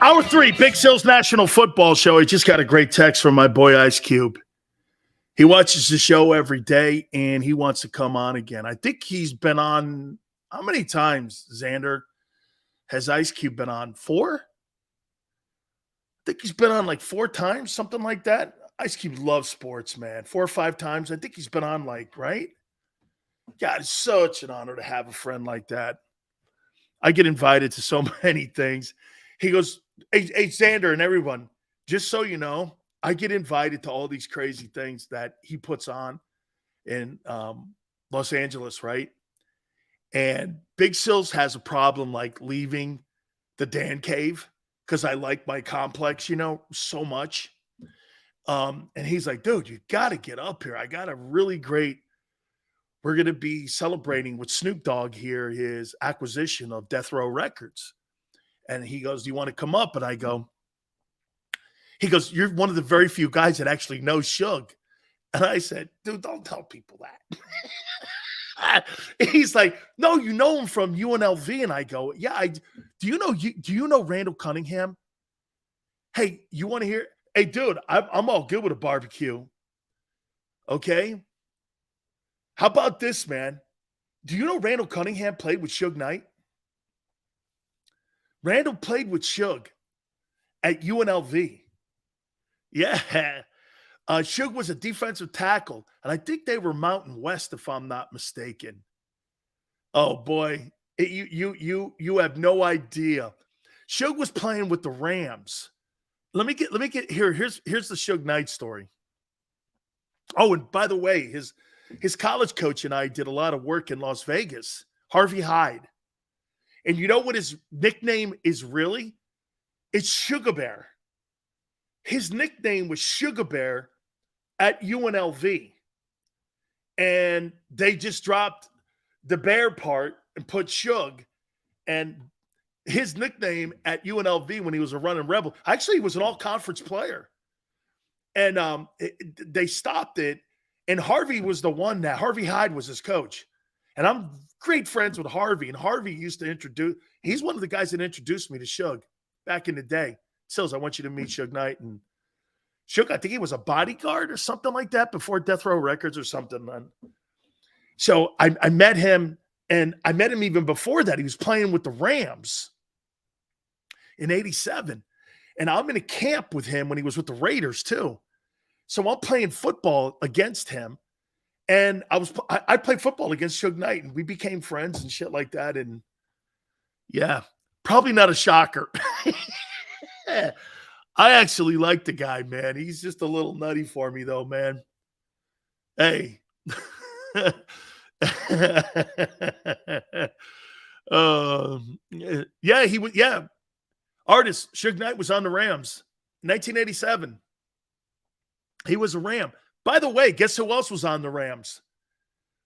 Hour 3, Big Sil's National Football Show. I just got a great text from my boy Ice Cube. He watches the show every day, and he wants to come on again. I think he's been on – how many times, Xander, has Ice Cube been on? 4? I think he's been on like 4 times, something like that. Ice Cube loves sports, man. 4 or 5 times. I think he's been on like, right? God, it's such an honor to have a friend like that. I get invited to so many things. He goes, hey, Xander and everyone, just so you know, I get invited to all these crazy things that he puts on in Los Angeles, right? And Big Sills has a problem like leaving the Dan Cave because I like my complex, so much. And he's like, dude, you got to get up here. I got a really great – we're going to be celebrating with Snoop Dogg here, his acquisition of Death Row Records. And he goes, do you want to come up? And I go, he goes, you're one of the very few guys that actually knows Suge. And I said, dude, don't tell people that. He's like, no, you know him from UNLV. And I go, yeah, do you know Randall Cunningham? Hey, you want to hear? Hey, dude, I'm all good with a barbecue. Okay. How about this, man? Do you know Randall Cunningham played with Suge Knight? Randall played with Suge at UNLV. Yeah. Suge was a defensive tackle, and I think they were Mountain West, if I'm not mistaken. Oh, boy. You have no idea. Suge was playing with the Rams. Let me get here. Here's the Suge Knight story. Oh, and by the way, his college coach and I did a lot of work in Las Vegas, Harvey Hyde. And you know what his nickname is really? It's Sugar Bear. His nickname was Sugar Bear at UNLV. And they just dropped the bear part and put Suge. And his nickname at UNLV when he was a running rebel, actually he was an all-conference player. And they stopped it. And Harvey was the one that Harvey Hyde was his coach. And I'm great friends with Harvey. And Harvey used to he's one of the guys that introduced me to Suge back in the day. Sills, I want you to meet Suge Knight. And Suge, I think he was a bodyguard or something like that before Death Row Records or something. So I met him, and I met him even before that. He was playing with the Rams in 87. And I'm in a camp with him when he was with the Raiders too. So I'm playing football against him, and I played football against Suge Knight, and we became friends and shit like that. And yeah, probably not a shocker. I actually like the guy, man. He's just a little nutty for me, though, man. Hey. Yeah, he was. Yeah, artist Suge Knight was on the Rams, 1987. He was a Ram. By the way, guess who else was on the Rams?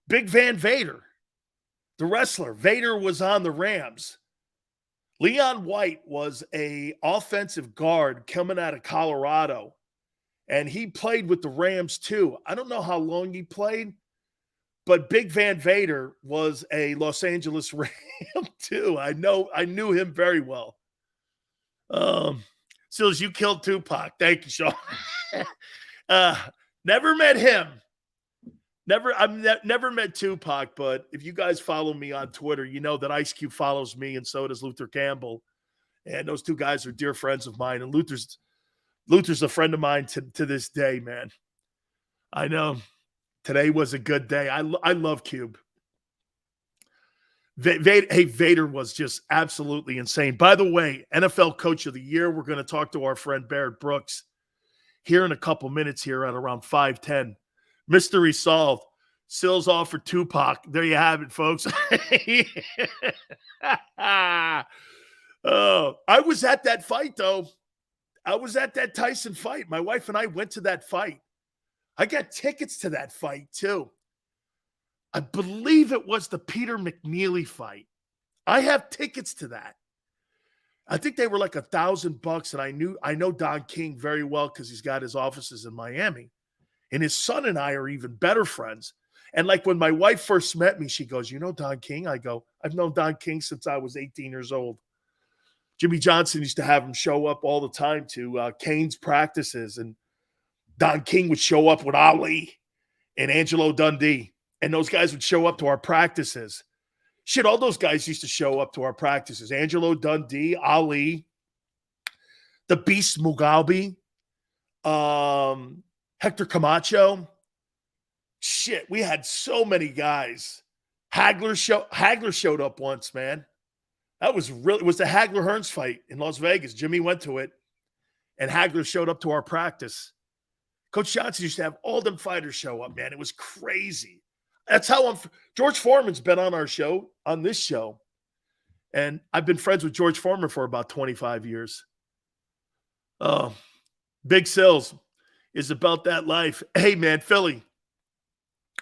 Big Van Vader, the wrestler. Vader was on the Rams. Leon White was an offensive guard coming out of Colorado, and he played with the Rams too. I don't know how long he played, but Big Van Vader was a Los Angeles Ram too. I knew him very well. Sills, you killed Tupac. Thank you, Sean. Never met him. Never met Tupac, but if you guys follow me on Twitter, you know that Ice Cube follows me, and so does Luther Campbell. And those two guys are dear friends of mine. And Luther's a friend of mine to this day, man. I know. Today was a good day. I love Cube. Vader was just absolutely insane. By the way, NFL Coach of the Year, we're going to talk to our friend Barrett Brooks here in a couple minutes here at around 5:10. Mystery solved. Sills offered Tupac. There you have it, folks. Oh, I was at that fight, though. I was at that Tyson fight. My wife and I went to that fight. I got tickets to that fight, too. I believe it was the Peter McNeely fight. I have tickets to that. I think they were like $1,000, and I know Don King very well because he's got his offices in Miami. And his son and I are even better friends. And like when my wife first met me, she goes, you know Don King? I go, I've known Don King since I was 18 years old. Jimmy Johnson used to have him show up all the time to Kane's practices, and Don King would show up with Ali and Angelo Dundee, and those guys would show up to our practices. Shit, all those guys used to show up to our practices. Angelo Dundee, Ali, the Beast Mugabe, Hector Camacho. Shit, we had so many guys. Hagler showed up once, man. That was really, it was the Hagler-Hearns fight in Las Vegas. Jimmy went to it, and Hagler showed up to our practice. Coach Johnson used to have all them fighters show up, man. It was crazy. That's how George Foreman's been on this show. And I've been friends with George Foreman for about 25 years. Oh, Big Sills is about that life. Hey, man, Philly.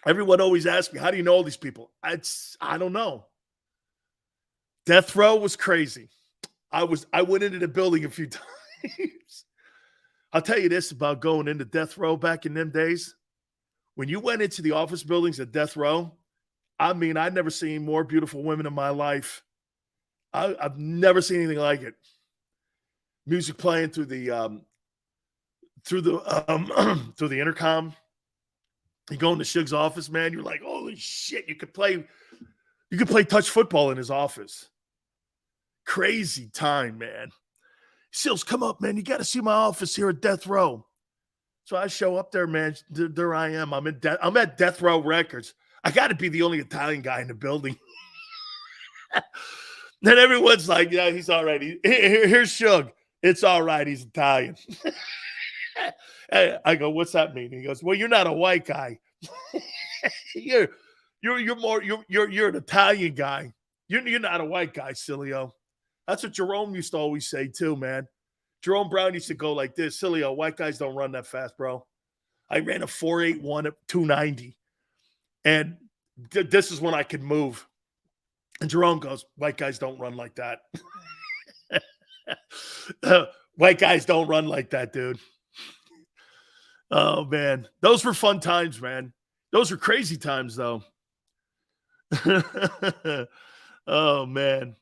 Everyone always asks me, how do you know all these people? I don't know. Death Row was crazy. I went into the building a few times. I'll tell you this about going into Death Row back in them days. When you went into the office buildings at Death Row, I mean, I'd never seen more beautiful women in my life. I've never seen anything like it. Music playing through the through the intercom. You go into Suge's office, man. You're like, holy shit! You could play touch football in his office. Crazy time, man. Sills, come up, man. You got to see my office here at Death Row. So I show up there, man. There I am. I'm at Death Row Records. I got to be the only Italian guy in the building. Then everyone's like, yeah, he's all right. Here's Suge. It's all right. He's Italian. I go, what's that mean? He goes, well, you're not a white guy. you're an Italian guy. You're not a white guy, Sileo. That's what Jerome used to always say too, man. Jerome Brown used to go like this, Sileo, white guys don't run that fast, bro. I ran a 4.81 at 290. And this is when I could move. And Jerome goes, white guys don't run like that. White guys don't run like that, dude. Oh, man. Those were fun times, man. Those were crazy times, though. Oh, man.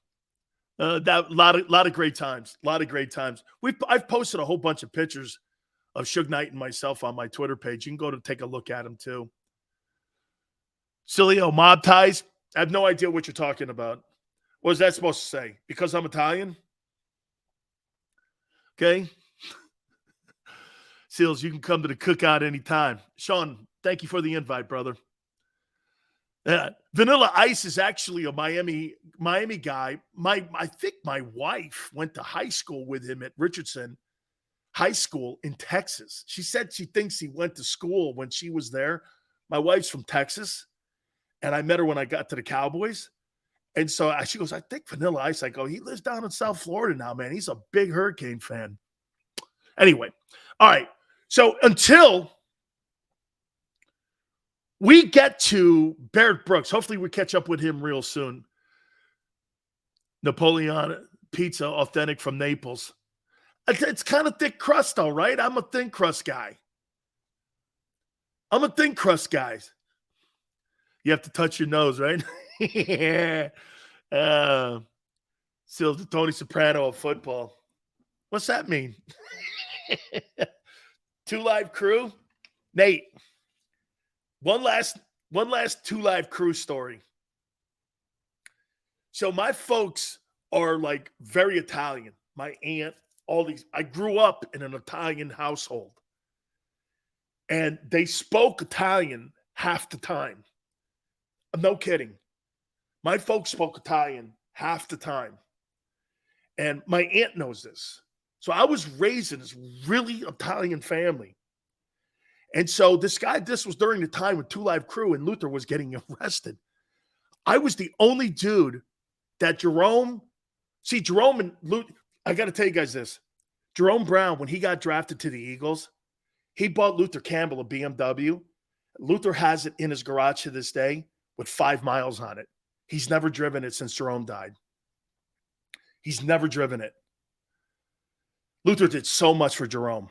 That lot of great times. A lot of great times. I've posted a whole bunch of pictures of Suge Knight and myself on my Twitter page. You can go to take a look at them, too. Sileo, mob ties. I have no idea what you're talking about. What was that supposed to say? Because I'm Italian? Okay. Seals, you can come to the cookout anytime. Sean, thank you for the invite, brother. Vanilla Ice is actually a Miami guy. I think my wife went to high school with him at Richardson High School in Texas. She said she thinks he went to school when she was there. My wife's from Texas, and I met her when I got to the Cowboys. And so she goes, I think Vanilla Ice. I go, he lives down in South Florida now, man. He's a big Hurricane fan. Anyway, all right. So until we get to Barrett Brooks, hopefully we catch up with him real soon. Napoleon pizza, authentic from Naples. It's kind of thick crust, though, right? I'm a thin crust guy. You have to touch your nose, right? Yeah. Still the Tony Soprano of football. What's that mean? 2 Live Crew? Nate, one last 2 Live Crew story. So my folks are like very Italian. My aunt, I grew up in an Italian household. And they spoke Italian half the time. No kidding. My folks spoke Italian half the time. And my aunt knows this. So I was raised in this really Italian family. And so this was during the time when 2 Live Crew and Luther was getting arrested. I was the only dude that Jerome and Luther, I got to tell you guys this. Jerome Brown, when he got drafted to the Eagles, he bought Luther Campbell a BMW. Luther has it in his garage to this day with 5 miles on it. He's never driven it since Jerome died. He's never driven it. Luther did so much for Jerome.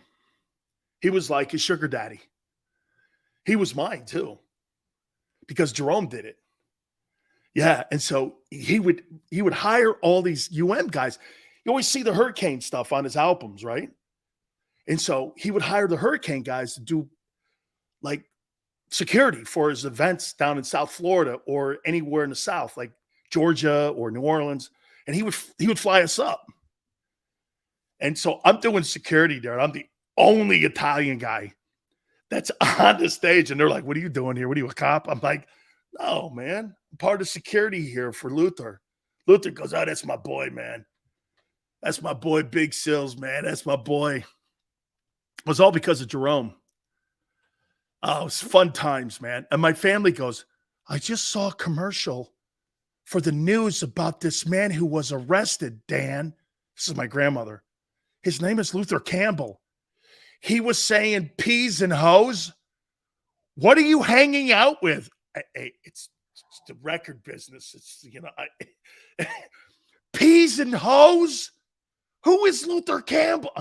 He was like his sugar daddy. He was mine too, because Jerome did it. Yeah, and so he would hire all these UM guys. You always see the Hurricane stuff on his albums, right? And so he would hire the Hurricane guys to do like security for his events down in South Florida or anywhere in the South, like Georgia or New Orleans. And he would fly us up. And so I'm doing security there. And I'm the only Italian guy that's on the stage. And they're like, what are you doing here? What are you, a cop? I'm like, no, man. I'm part of security here for Luther. Luther goes, oh, that's my boy, man. That's my boy, Big Sills, man. That's my boy. It was all because of Jerome. Oh, it was fun times, man. And my family goes, I just saw a commercial for the news about this man who was arrested, Dan. This is my grandmother. His name is Luther Campbell. He was saying peas and hoes. What are you hanging out with? It's the record business. It's, peas and hoes? Who is Luther Campbell?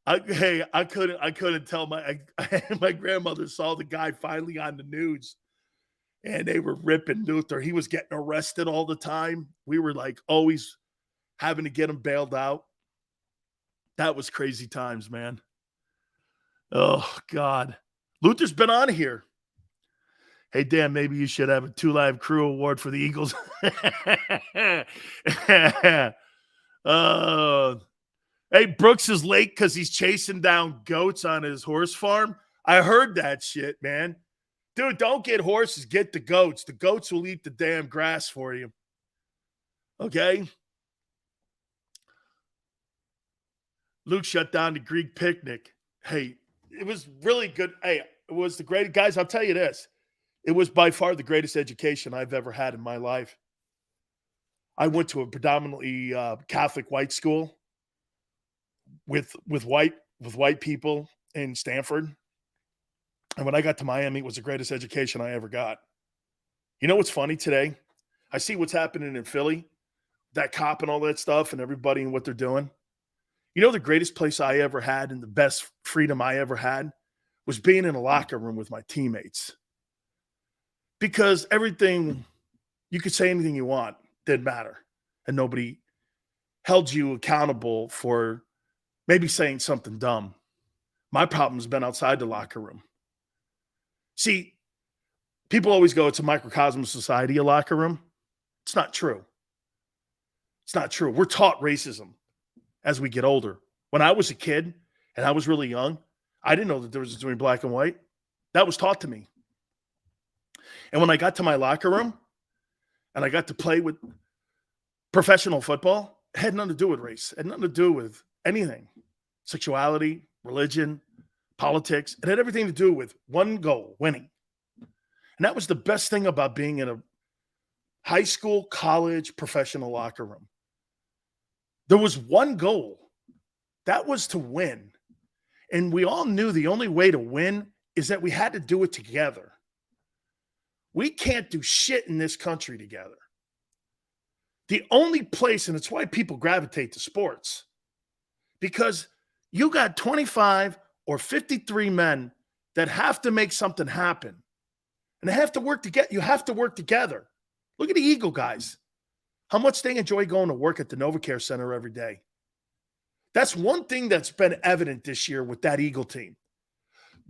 I couldn't tell my grandmother saw the guy finally on the news and they were ripping Luther. He was getting arrested all the time. We were like always having to get him bailed out. That was crazy times, man. Oh God. Luther's been on here. Hey, Dan, maybe you should have a 2 Live Crew Award for the Eagles. Hey, Brooks is late because he's chasing down goats on his horse farm. I heard that shit, man. Dude, don't get horses, get the goats. The goats will eat the damn grass for you. Okay? Luke shut down the Greek picnic. Hey, it was really good. Hey, it was the greatest. Guys, I'll tell you this. It was by far the greatest education I've ever had in my life. I went to a predominantly Catholic white school with white people in Stanford. And when I got to Miami, it was the greatest education I ever got. You know what's funny today? I see what's happening in Philly, that cop and all that stuff and everybody and what they're doing. You know, the greatest place I ever had and the best freedom I ever had was being in a locker room with my teammates. Because everything, you could say anything you want, didn't matter. And nobody held you accountable for maybe saying something dumb. My problem's been outside the locker room. See, people always go, it's a microcosm of society, a locker room. It's not true. It's not true. We're taught racism as we get older. When I was a kid and I was really young, I didn't know the difference between black and white. That was taught to me. And when I got to my locker room and I got to play with professional football, it had nothing to do with race. It had nothing to do with anything. Sexuality, religion, politics. It had everything to do with one goal, winning. And that was the best thing about being in a high school, college, professional locker room. There was one goal. That was to win. And we all knew the only way to win is that we had to do it together. We can't do shit in this country together. The only place, and it's why people gravitate to sports, because you got 25 or 53 men that have to make something happen. And they have to work together. You have to work together. Look at the Eagle guys. How much they enjoy going to work at the NovaCare Center every day. That's one thing that's been evident this year with that Eagle team.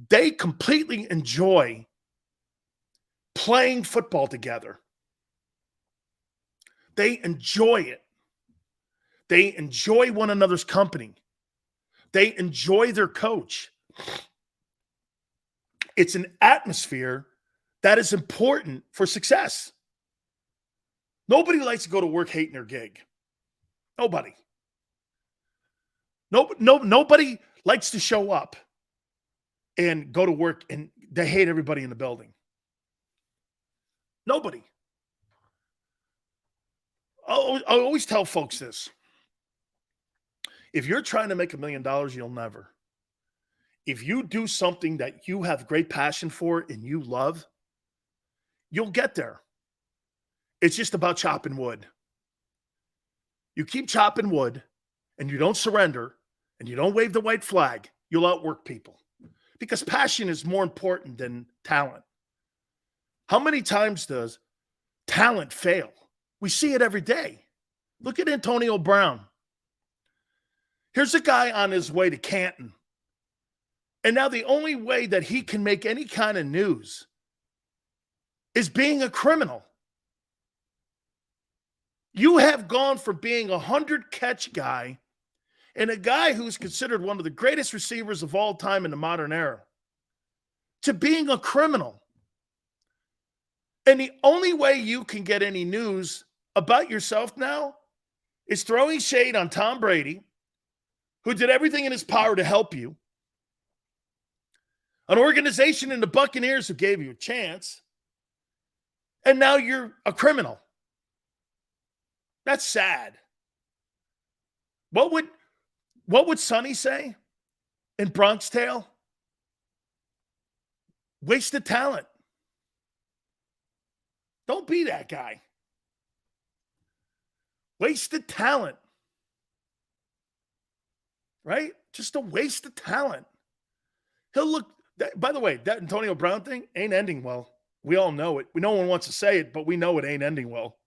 They completely enjoy playing football together. They enjoy it. They enjoy one another's company. They enjoy their coach. It's an atmosphere that is important for success. Nobody likes to go to work hating their gig. Nobody. Nobody likes to show up and go to work and they hate everybody in the building. Nobody. I always tell folks this. If you're trying to make $1 million, you'll never. If you do something that you have great passion for and you love, you'll get there. It's just about chopping wood. You keep chopping wood and you don't surrender and you don't wave the white flag, you'll outwork people. because passion is more important than talent. How many times does talent fail? We see it every day. Look at Antonio Brown. Here's a guy on his way to Canton. And now the only way that he can make any kind of news is being a criminal. You have gone from being a 100-catch guy and a guy who's considered one of the greatest receivers of all time in the modern era to being a criminal. And the only way you can get any news about yourself now is throwing shade on Tom Brady, who did everything in his power to help you, an organization in the Buccaneers who gave you a chance, and now you're a criminal. That's sad. What would Sonny say in Bronx Tale? Wasted talent. Don't be that guy. Wasted talent. Right? Just a waste of talent. He'll look, by the way, that Antonio Brown thing ain't ending well. We all know it. No one wants to say it, but we know it ain't ending well.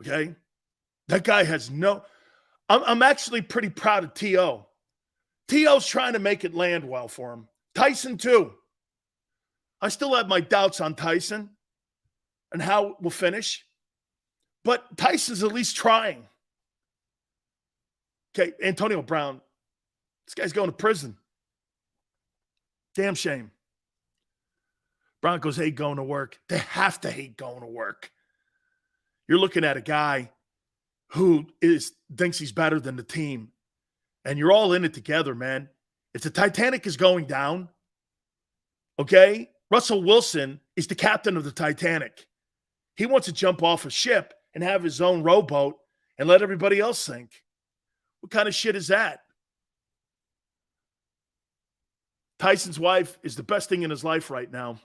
Okay? That guy has no... I'm actually pretty proud of T.O. T.O.'s trying to make it land well for him. Tyson, too. I still have my doubts on Tyson and how it will finish. But Tyson's at least trying. Okay, Antonio Brown. This guy's going to prison. Damn shame. Broncos hate going to work. They have to hate going to work. You're looking at a guy who thinks he's better than the team. And you're all in it together, man. If the Titanic is going down, okay, Russell Wilson is the captain of the Titanic. He wants to jump off a ship and have his own rowboat and let everybody else sink. What kind of shit is that? Tyson's wife is the best thing in his life right now.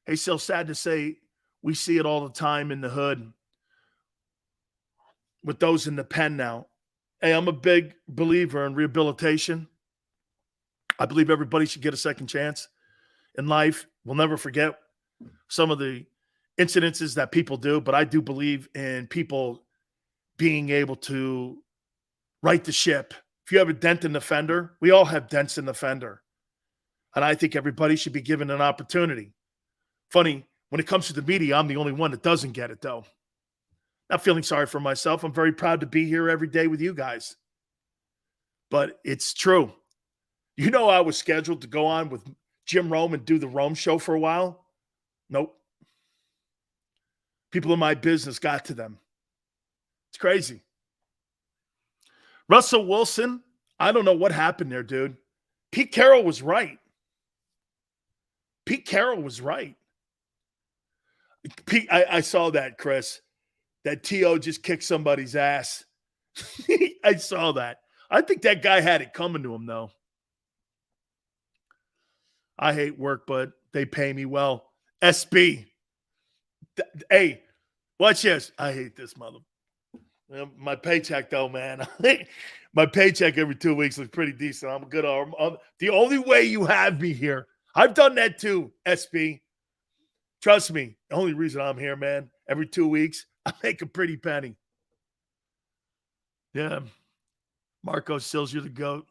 Hey, so sad to say, we see it all the time in the hood with those in the pen now. Hey, I'm a big believer in rehabilitation. I believe everybody should get a second chance in life. We'll never forget some of the incidences that people do, but I do believe in people being able to right the ship. If you have a dent in the fender, we all have dents in the fender. And I think everybody should be given an opportunity. Funny, when it comes to the media, I'm the only one that doesn't get it, though. Not feeling sorry for myself. I'm very proud to be here every day with you guys. But it's true. You know, I was scheduled to go on with Jim Rome and do the Rome show for a while. Nope. People in my business got to them. It's crazy. Russell Wilson, I don't know what happened there, dude. Pete Carroll was right. Pete Carroll was right. I saw that, Chris. That T.O. just kicked somebody's ass. I saw that. I think that guy had it coming to him, though. I hate work, but they pay me well. SB. Hey, watch this. I hate this mother. My paycheck, though, man. My paycheck every 2 weeks looks pretty decent. I'm good. The only way you have me here. I've done that too, SB. Trust me. The only reason I'm here, man, every 2 weeks, I make a pretty penny. Yeah. Marco Sills, you're the GOAT.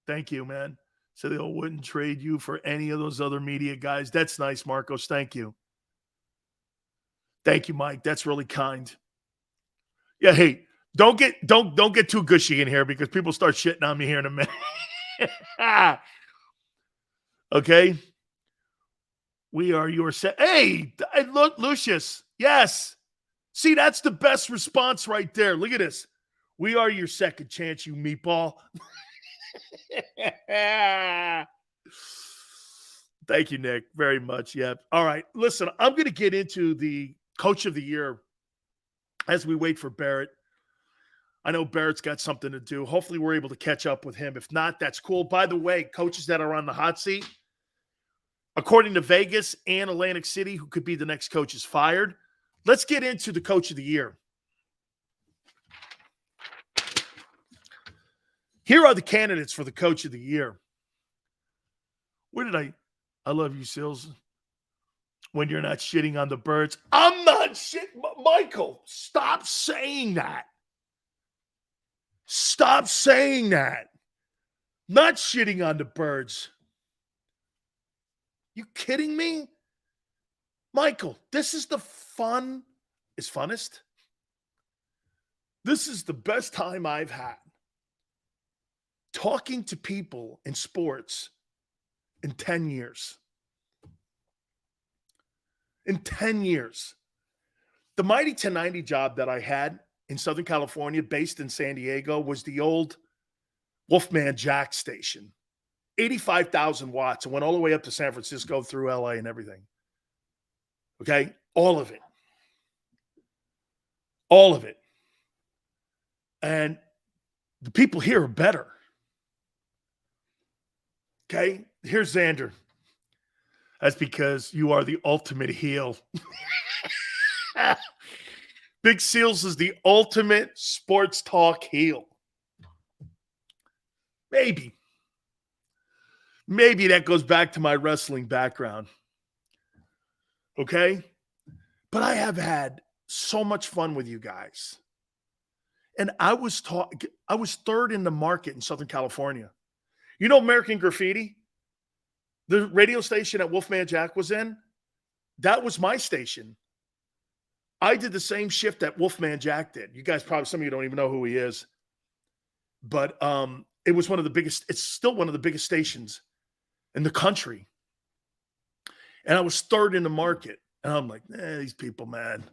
Thank you, man. So they wouldn't trade you for any of those other media guys. That's nice, Marcos. Thank you. Thank you, Mike. That's really kind. Yeah, hey, don't get too gushy in here because people start shitting on me here in a minute. Okay? We are your Hey, look, Lucius. Yes. See, that's the best response right there. Look at this. We are your second chance, you meatball. Thank you, Nick, very much. Yeah. All right. Listen, I'm going to get into the coach of the year as we wait for Barrett. I know Barrett's got something to do. Hopefully we're able to catch up with him. If not, that's cool. By the way, coaches that are on the hot seat, according to Vegas and Atlantic City, who could be the next coach is fired. Let's get into the coach of the year. Here are the candidates for the coach of the year. Where did I love you, Sills. When you're not shitting on the birds. I'm not Michael, stop saying that. Stop saying that. Not shitting on the birds. You kidding me? Michael, this is the fun is funnest. This is the best time I've had talking to people in sports in 10 years. In 10 years. The Mighty 1090 job that I had in Southern California, based in San Diego, was the old Wolfman Jack station. 85,000 watts. And went all the way up to San Francisco through LA and everything. Okay? All of it. All of it. And the people here are better. Okay? Here's Xander. That's because you are the ultimate heel. Big Seals is the ultimate sports talk heel. Maybe. Maybe that goes back to my wrestling background. Okay? But I have had so much fun with you guys. And I was third in the market in Southern California. You know American Graffiti? The radio station that Wolfman Jack was in? That was my station. I did the same shift that Wolfman Jack did. You guys probably, some of you don't even know who he is. But it was one of the biggest, it's still one of the biggest stations in the country. And I was third in the market. And I'm like, these people, man.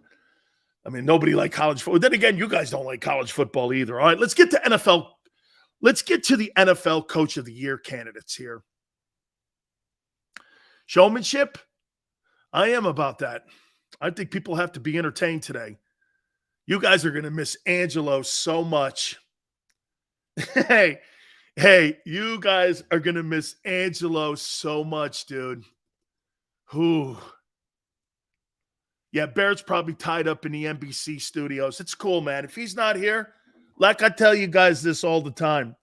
I mean, nobody liked college football. Then again, you guys don't like college football either. All right, let's get to NFL. Let's get to the NFL Coach of the Year candidates here. Showmanship? I am about that. I think people have to be entertained today. You guys are going to miss Angelo so much. Hey, you guys are going to miss Angelo so much, dude. Whew. Yeah, Barrett's probably tied up in the NBC studios. It's cool, man. If he's not here, like I tell you guys this all the time,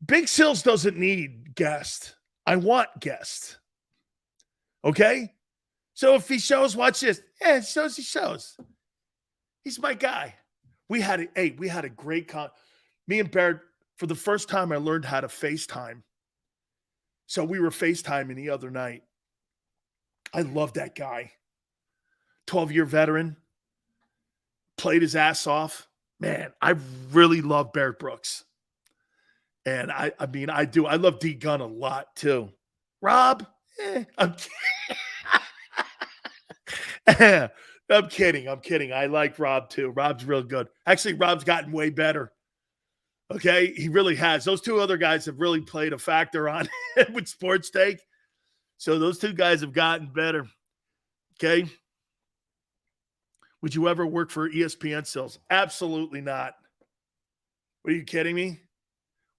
Big Sills doesn't need guests. I want guests. Okay? So if he shows, watch this. Yeah, it shows, he shows. He's my guy. We had a great me and Barrett, for the first time, I learned how to FaceTime. So we were FaceTiming the other night. I love that guy. 12-year veteran. Played his ass off. Man, I really love Barrett Brooks. And I mean, I do. I love D Gunn a lot, too. Rob? I'm kidding. I'm kidding. I like Rob, too. Rob's real good. Actually, Rob's gotten way better. Okay? He really has. Those two other guys have really played a factor on it with Sports Take. So those two guys have gotten better. Okay? Would you ever work for ESPN, Sills? Absolutely not. Are you kidding me?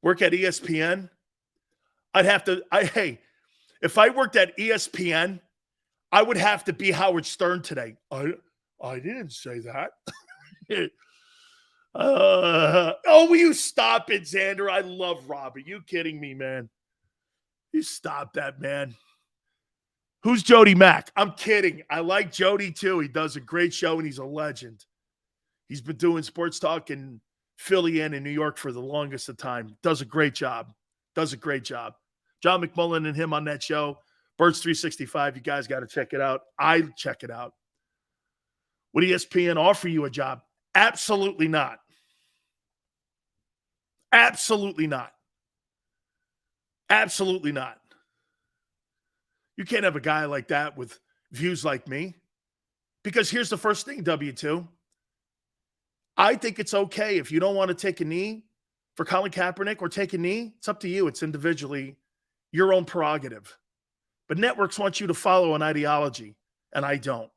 Work at ESPN? I'd have to, if I worked at ESPN, I would have to be Howard Stern today. I didn't say that. Will you stop it, Xander? I love Rob. Are you kidding me, man? You stop that, man. Who's Jody Mack? I'm kidding. I like Jody, too. He does a great show, and he's a legend. He's been doing sports talk in Philly and in New York for the longest of time. Does a great job. John McMullen and him on that show. Birds 365. You guys got to check it out. I check it out. Would ESPN offer you a job? Absolutely not. Absolutely not. Absolutely not. You can't have a guy like that with views like me. Because here's the first thing, W2. I think it's okay if you don't want to take a knee for Colin Kaepernick or take a knee. It's up to you. It's individually your own prerogative. But networks want you to follow an ideology, and I don't.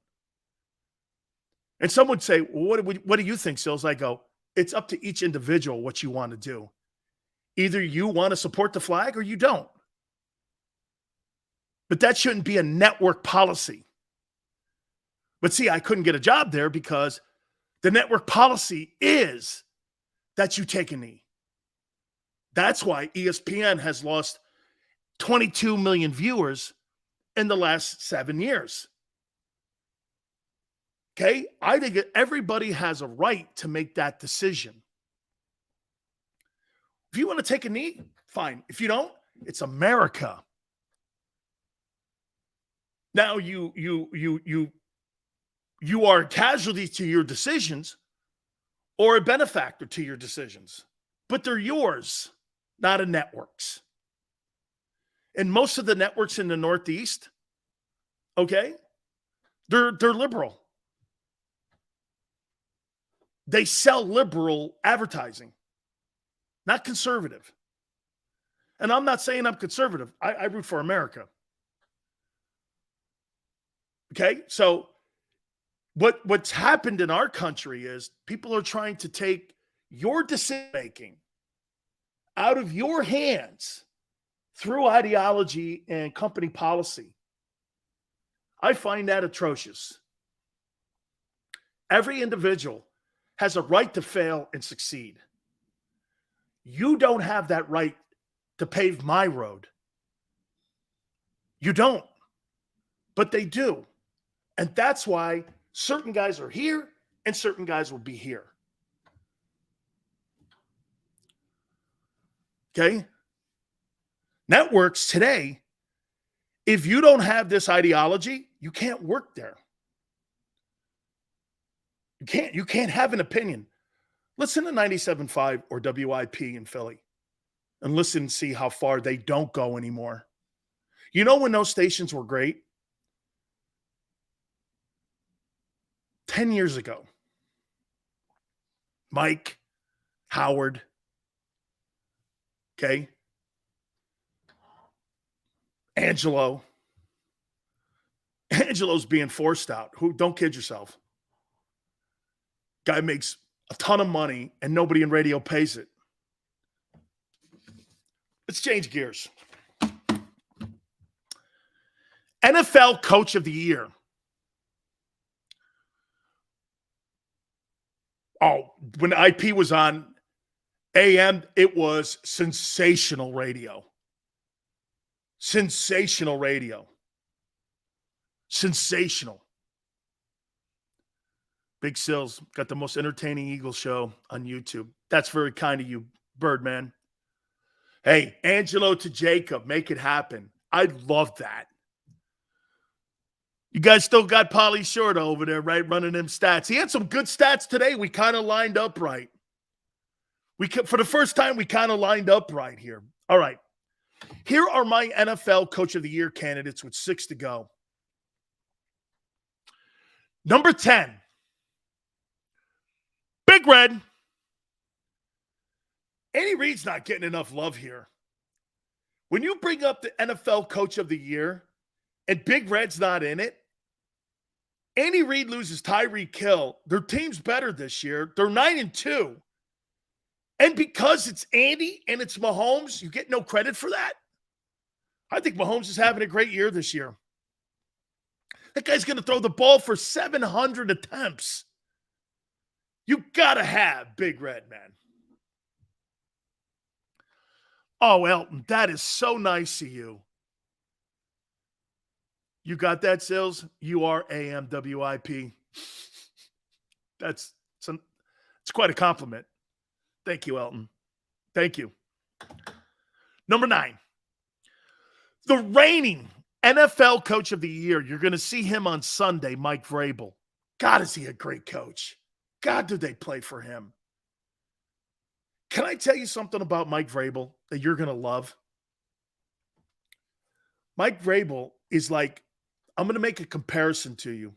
And some would say, well, what do you think, Sills? I go, it's up to each individual what you want to do. Either you want to support the flag or you don't. But that shouldn't be a network policy. But see, I couldn't get a job there because the network policy is that you take a knee. That's why ESPN has lost 22 million viewers in the last 7 years. Okay? I think everybody has a right to make that decision. If you want to take a knee, fine. If you don't, it's America. Now you are a casualty to your decisions or a benefactor to your decisions, but they're yours, not a network's. And most of the networks in the Northeast, okay, they're liberal. They sell liberal advertising, not conservative. And I'm not saying I'm conservative. I root for America. Okay, so what's happened in our country is people are trying to take your decision-making out of your hands through ideology and company policy. I find that atrocious. Every individual has a right to fail and succeed. You don't have that right to pave my road. You don't. But they do. And that's why certain guys are here and certain guys will be here. Okay? Networks today, if you don't have this ideology, you can't work there. You can't have an opinion. Listen to 97.5 or WIP in Philly and listen and see how far they don't go anymore. You know when those stations were great? 10 years ago. Mike, Howard, okay? Angelo. Angelo's being forced out. Don't kid yourself. Guy makes a ton of money and nobody in radio pays it. Let's change gears. NFL Coach of the Year. Oh, when IP was on AM, it was sensational radio. Sensational radio. Sensational. Big Sills got the most entertaining Eagles show on YouTube. That's very kind of you, Birdman. Hey, Angelo to Jacob, make it happen. I love that. You guys still got Pauly Shorta over there, right? Running them stats. He had some good stats today. We kind of lined up right. For the first time, we kind of lined up right here. All right. Here are my NFL Coach of the Year candidates with 6 to go. Number 10. Big Red. Andy Reid's not getting enough love here. When you bring up the NFL Coach of the Year and Big Red's not in it, Andy Reid loses Tyreek Hill. Their team's better this year. They're 9-2. And because it's Andy and it's Mahomes, you get no credit for that. I think Mahomes is having a great year this year. That guy's going to throw the ball for 700 attempts. You got to have Big Red, man. Oh, Elton, that is so nice of you. You got that, Sills? You are AMWIP. It's quite a compliment. Thank you, Elton. Thank you. Number 9. The reigning NFL Coach of the Year. You're going to see him on Sunday, Mike Vrabel. God, is he a great coach. God, did they play for him. Can I tell you something about Mike Vrabel that you're going to love? Mike Vrabel is like, I'm going to make a comparison to you.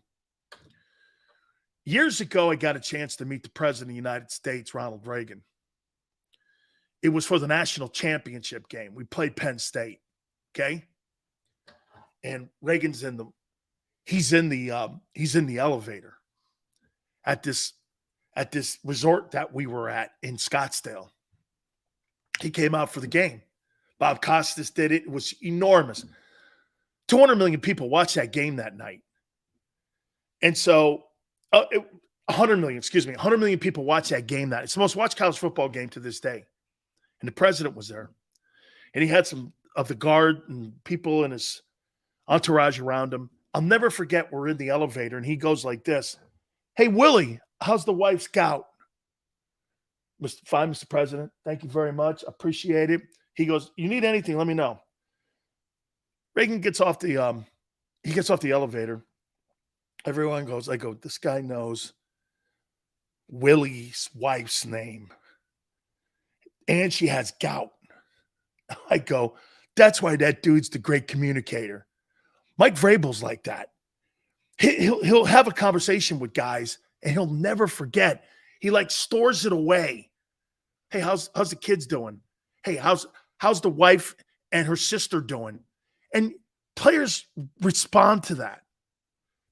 Years ago, I got a chance to meet the President of the United States, Ronald Reagan. It was for the national championship game. We played Penn State, okay? And Reagan's he's in the elevator at this resort that we were at in Scottsdale. He came out for the game. Bob Costas did it. It was enormous. 200 million people watched that game that night. And so 100 million people watched that game. It's the most watched college football game to this day. And the president was there. And he had some of the guard and people in his entourage around him. I'll never forget we're in the elevator and he goes like this. Hey, Willie, how's the wife's gout? Mr. President. Thank you very much. Appreciate it. He goes, you need anything, let me know. Reagan gets off the elevator. Everyone goes, I go, this guy knows Willie's wife's name. And she has gout. I go, that's why that dude's the great communicator. Mike Vrabel's like that. He'll have a conversation with guys and he'll never forget. He like stores it away. Hey, how's the kids doing? Hey, how's the wife and her sister doing? And players respond to that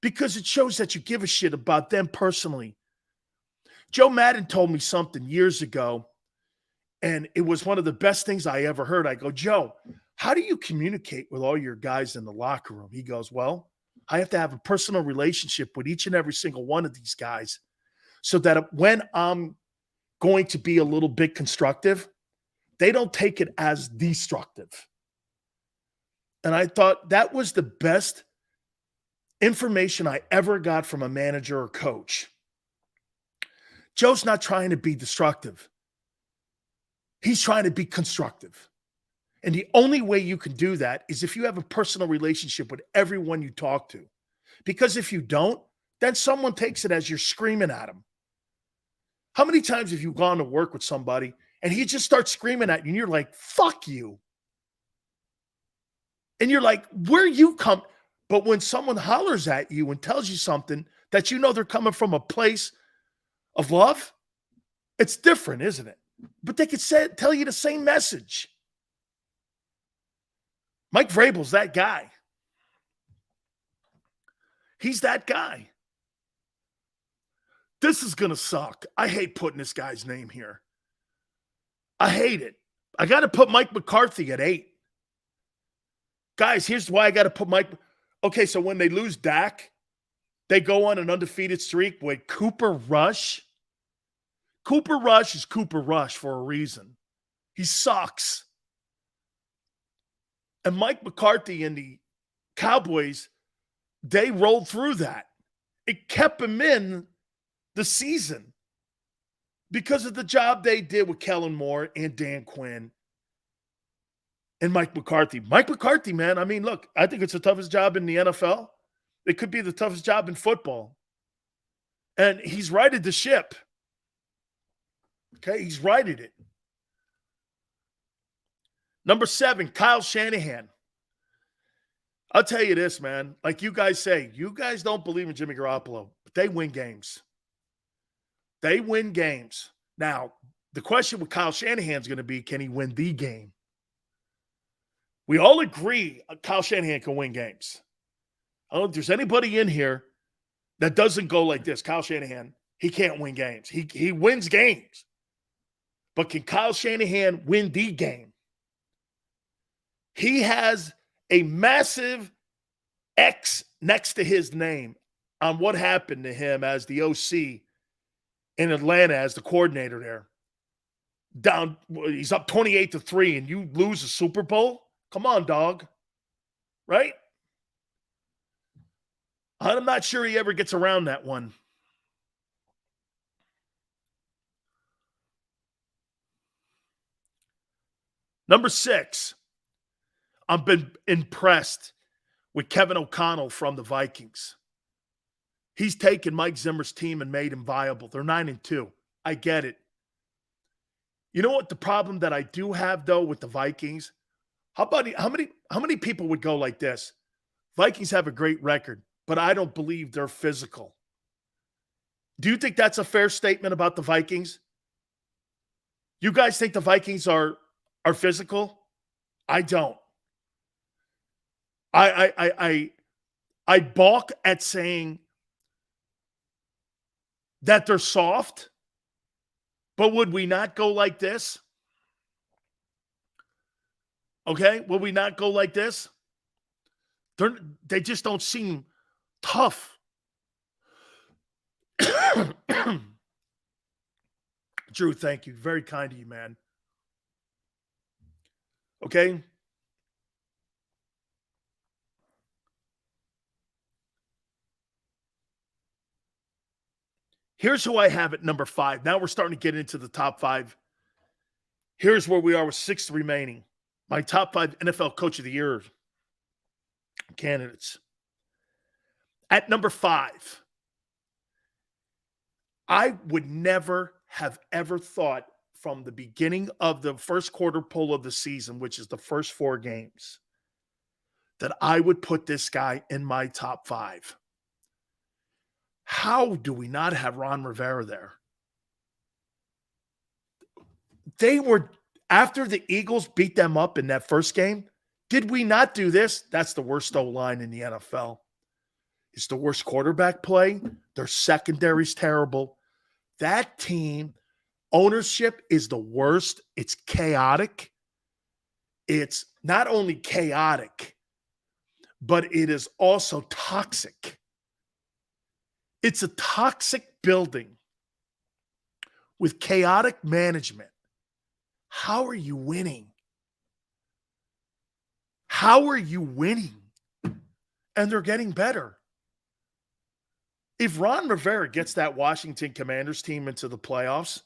because it shows that you give a shit about them personally. Joe Madden told me something years ago, and it was one of the best things I ever heard. I go, Joe, how do you communicate with all your guys in the locker room? He goes, well, I have to have a personal relationship with each and every single one of these guys so that when I'm going to be a little bit constructive, they don't take it as destructive. And I thought that was the best information I ever got from a manager or coach. Joe's not trying to be destructive. He's trying to be constructive. And the only way you can do that is if you have a personal relationship with everyone you talk to. Because if you don't, then someone takes it as you're screaming at them. How many times have you gone to work with somebody and he just starts screaming at you and you're like, fuck you. And you're like, where you come? But when someone hollers at you and tells you something that you know they're coming from a place of love, it's different, isn't it? But they could tell you the same message. Mike Vrabel's that guy. He's that guy. This is going to suck. I hate putting this guy's name here. I hate it. I got to put Mike McCarthy at 8. Guys, here's why I got to put Mike. Okay, so when they lose Dak, they go on an undefeated streak with Cooper Rush. Cooper Rush is Cooper Rush for a reason. He sucks. And Mike McCarthy and the Cowboys, they rolled through that. It kept him in the season because of the job they did with Kellen Moore and Dan Quinn and Mike McCarthy. Mike McCarthy, man, I mean, look, I think it's the toughest job in the NFL. It could be the toughest job in football. And he's righted the ship. Okay, he's righted it. Number 7, Kyle Shanahan. I'll tell you this, man. Like you guys say, you guys don't believe in Jimmy Garoppolo, but they win games. They win games. Now, the question with Kyle Shanahan is going to be, can he win the game? We all agree Kyle Shanahan can win games. I don't know if there's anybody in here that doesn't go like this. Kyle Shanahan, he can't win games. He wins games. But can Kyle Shanahan win the game? He has a massive X next to his name on what happened to him as the OC in Atlanta as the coordinator there. He's up 28-3 and you lose a Super Bowl? Come on, dog. Right? I'm not sure he ever gets around that one. Number 6, I've been impressed with Kevin O'Connell from the Vikings. He's taken Mike Zimmer's team and made him viable. They're 9-2. I get it. You know what the problem that I do have, though, with the Vikings? How many people would go like this? Vikings have a great record, but I don't believe they're physical. Do you think that's a fair statement about the Vikings? You guys think the Vikings are physical? I don't. I balk at saying that they're soft, but would we not go like this? Okay, will we not go like this? They just don't seem tough. Drew, thank you. Very kind of you, man. Okay? Here's who I have at number 5. Now we're starting to get into the top 5. Here's where we are with 6 remaining. My top 5 NFL Coach of the Year candidates. At number 5, I would never have ever thought from the beginning of the first quarter pull of the season, which is the first 4 games, that I would put this guy in my top 5. How do we not have Ron Rivera there? They were, after the Eagles beat them up in that first game, did we not do this? That's the worst O-line in the NFL. It's the worst quarterback play. Their secondary's terrible. That team, ownership is the worst. It's chaotic. It's not only chaotic, but it is also toxic. It's a toxic building with chaotic management. How are you winning? How are you winning? And they're getting better. If Ron Rivera gets that Washington Commanders team into the playoffs,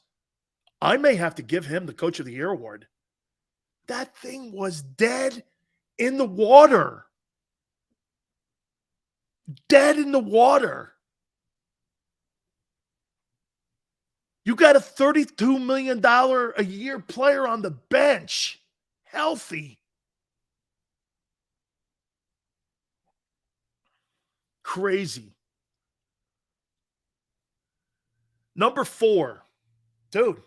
I may have to give him the Coach of the Year award. That thing was dead in the water. Dead in the water. You got a $32 million a year player on the bench, healthy. Crazy. Number 4, dude,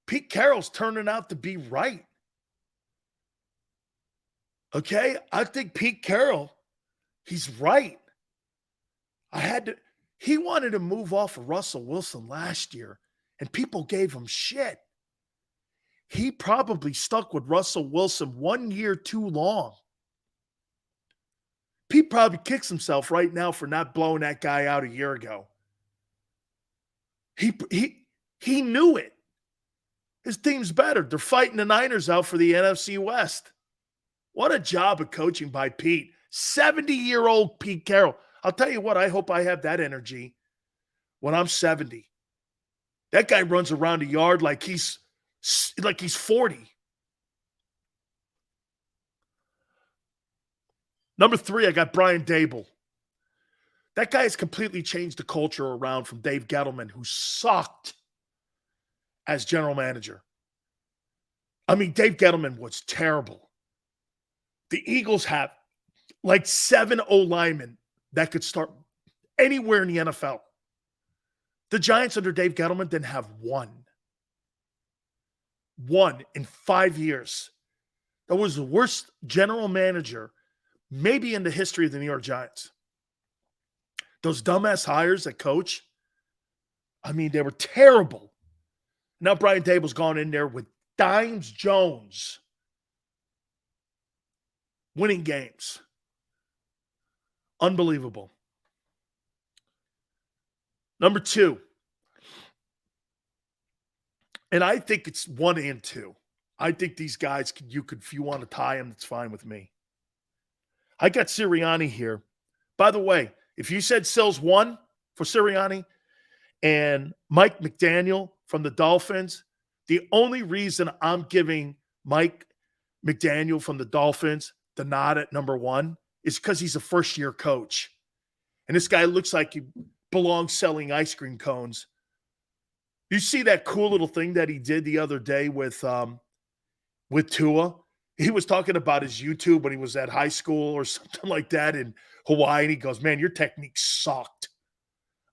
Pete Carroll's turning out to be right. Okay? I think Pete Carroll, he's right. He wanted to move off of Russell Wilson last year, and people gave him shit. He probably stuck with Russell Wilson 1 year too long. Pete probably kicks himself right now for not blowing that guy out a year ago. He knew it. His team's better. They're fighting the Niners out for the NFC West. What a job of coaching by Pete. 70-year-old Pete Carroll. I'll tell you what, I hope I have that energy when I'm 70. That guy runs around a yard like he's 40. Number 3, I got Brian Daboll. That guy has completely changed the culture around from Dave Gettleman, who sucked as general manager. I mean, Dave Gettleman was terrible. The Eagles have like 7 O-linemen that could start anywhere in the NFL. The Giants under Dave Gettleman didn't have one. One in 5 years. That was the worst general manager maybe in the history of the New York Giants. Those dumbass hires that coach, I mean, they were terrible. Now Brian Daboll's gone in there with Dimes Jones winning games. Unbelievable. Number 2. And I think it's 1 and 2. I think these guys, if you want to tie them, it's fine with me. I got Sirianni here. By the way, if you said Sills 1 for Sirianni and Mike McDaniel from the Dolphins, the only reason I'm giving Mike McDaniel from the Dolphins the nod at number 1 is because he's a first-year coach. And this guy looks like he belongs selling ice cream cones. You see that cool little thing that he did the other day with Tua? He was talking about his YouTube when he was at high school or something like that in Hawaii. And he goes, man, your technique sucked.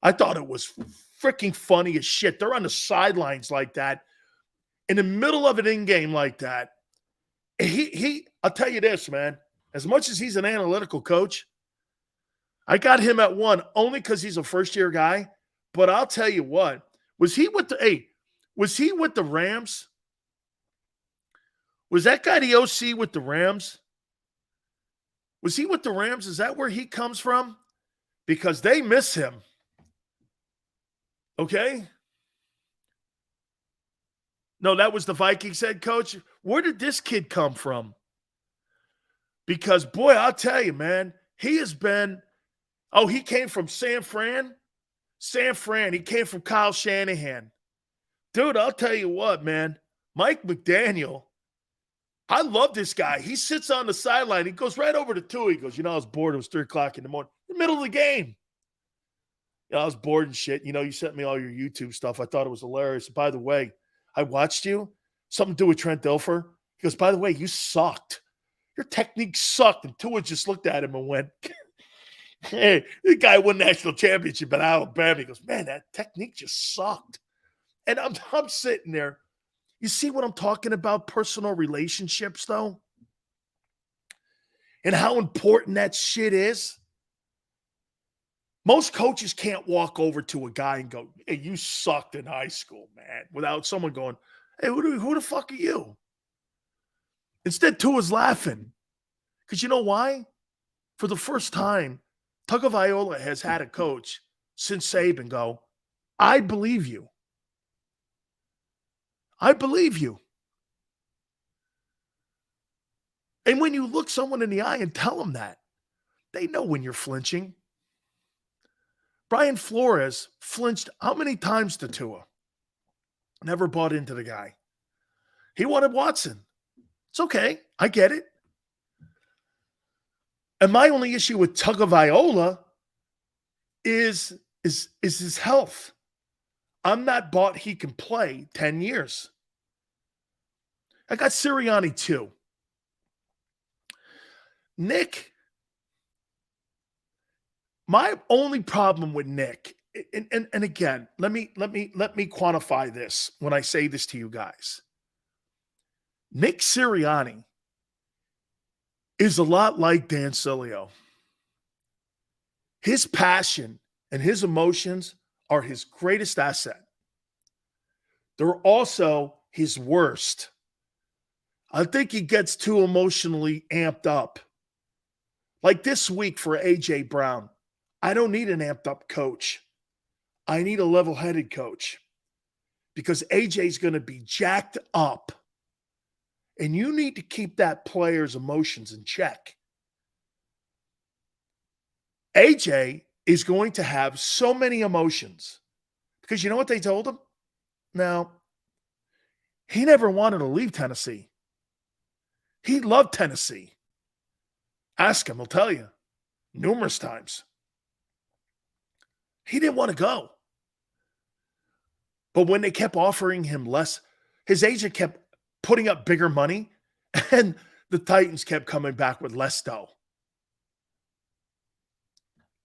I thought it was freaking funny as shit. They're on the sidelines like that, in the middle of an in-game like that. I'll tell you this, man. As much as he's an analytical coach, I got him at 1 only because he's a first-year guy. But I'll tell you what, was he with the Rams? Was that guy the OC with the Rams? Was he with the Rams? Is that where he comes from? Because they miss him. Okay? No, that was the Vikings head coach. Where did this kid come from? Because, boy, I'll tell you, man, he has been – he came from San Fran. San Fran, he came from Kyle Shanahan. Dude, I'll tell you what, man. Mike McDaniel, I love this guy. He sits on the sideline. He goes right over to Tua. He goes, I was bored. It was 3 o'clock in the morning. In the middle of the game. I was bored and shit. You sent me all your YouTube stuff. I thought it was hilarious. By the way, I watched you. Something to do with Trent Dilfer. He goes, by the way, you sucked. Your technique sucked. And Tua just looked at him and went, hey, the guy won national championship at Alabama. He goes, man, that technique just sucked. And I'm sitting there. You see what I'm talking about? Personal relationships, though? And how important that shit is? Most coaches can't walk over to a guy and go, hey, you sucked in high school, man, without someone going, hey, who the fuck are you? Instead, Tua's laughing. Because you know why? For the first time, Tagovailoa has had a coach since Saban go, I believe you. I believe you. And when you look someone in the eye and tell them that, they know when you're flinching. Brian Flores flinched how many times to Tua? Never bought into the guy. He wanted Watson. It's okay. I get it. And my only issue with Tagovailoa is his health. I'm not bought he can play 10 years. I got Sirianni too. Nick, my only problem with Nick, and again, let me quantify this when I say this to you guys. Nick Sirianni is a lot like Dan Sileo. His passion and his emotions are his greatest asset. They're also his worst. I think he gets too emotionally amped up. Like this week for A.J. Brown, I don't need an amped up coach. I need a level-headed coach because A.J.'s going to be jacked up. And you need to keep that player's emotions in check. A.J. is going to have so many emotions because you know what they told him? Now, he never wanted to leave Tennessee. He loved Tennessee. Ask him, he'll tell you numerous times. He didn't want to go. But when they kept offering him less, his agent kept putting up bigger money, and the Titans kept coming back with less dough.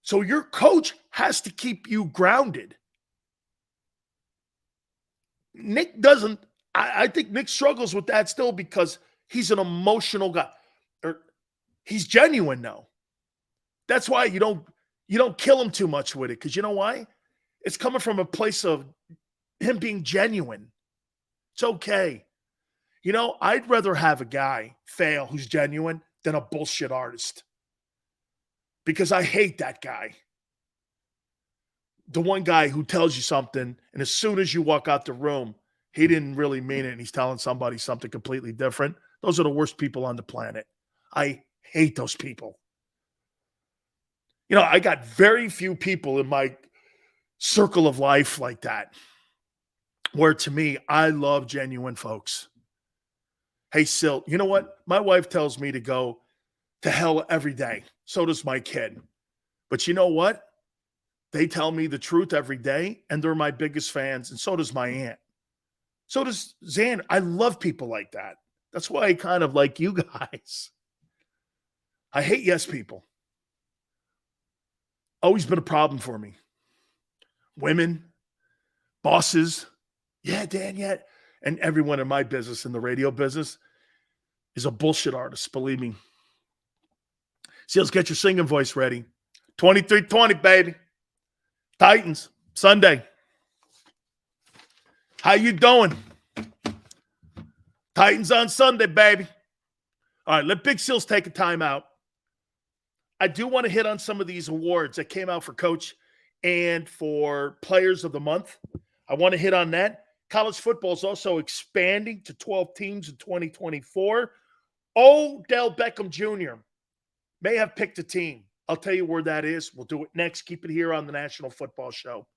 So your coach has to keep you grounded. Nick doesn't. I think Nick struggles with that still because he's an emotional guy. He's genuine now. That's why you don't kill him too much with it, because you know why? It's coming from a place of him being genuine. It's okay. I'd rather have a guy fail who's genuine than a bullshit artist. Because I hate that guy. The one guy who tells you something, and as soon as you walk out the room, he didn't really mean it, and he's telling somebody something completely different. Those are the worst people on the planet. I hate those people. I got very few people in my circle of life like that, where to me, I love genuine folks. Hey, Sil, you know what? My wife tells me to go to hell every day. So does my kid. But you know what? They tell me the truth every day, and they're my biggest fans, and so does my aunt. So does Zan. I love people like that. That's why I kind of like you guys. I hate yes people. Always been a problem for me. Women, bosses, yeah, Dan, yeah. And everyone in my business, in the radio business, is a bullshit artist, believe me. Seals, get your singing voice ready. 23-20, baby. Titans, Sunday. How you doing? Titans on Sunday, baby. All right, let Big Seals take a timeout. I do want to hit on some of these awards that came out for coach and for players of the month. I want to hit on that. College football is also expanding to 12 teams in 2024. Odell Beckham Jr. may have picked a team. I'll tell you where that is. We'll do it next. Keep it here on the National Football Show.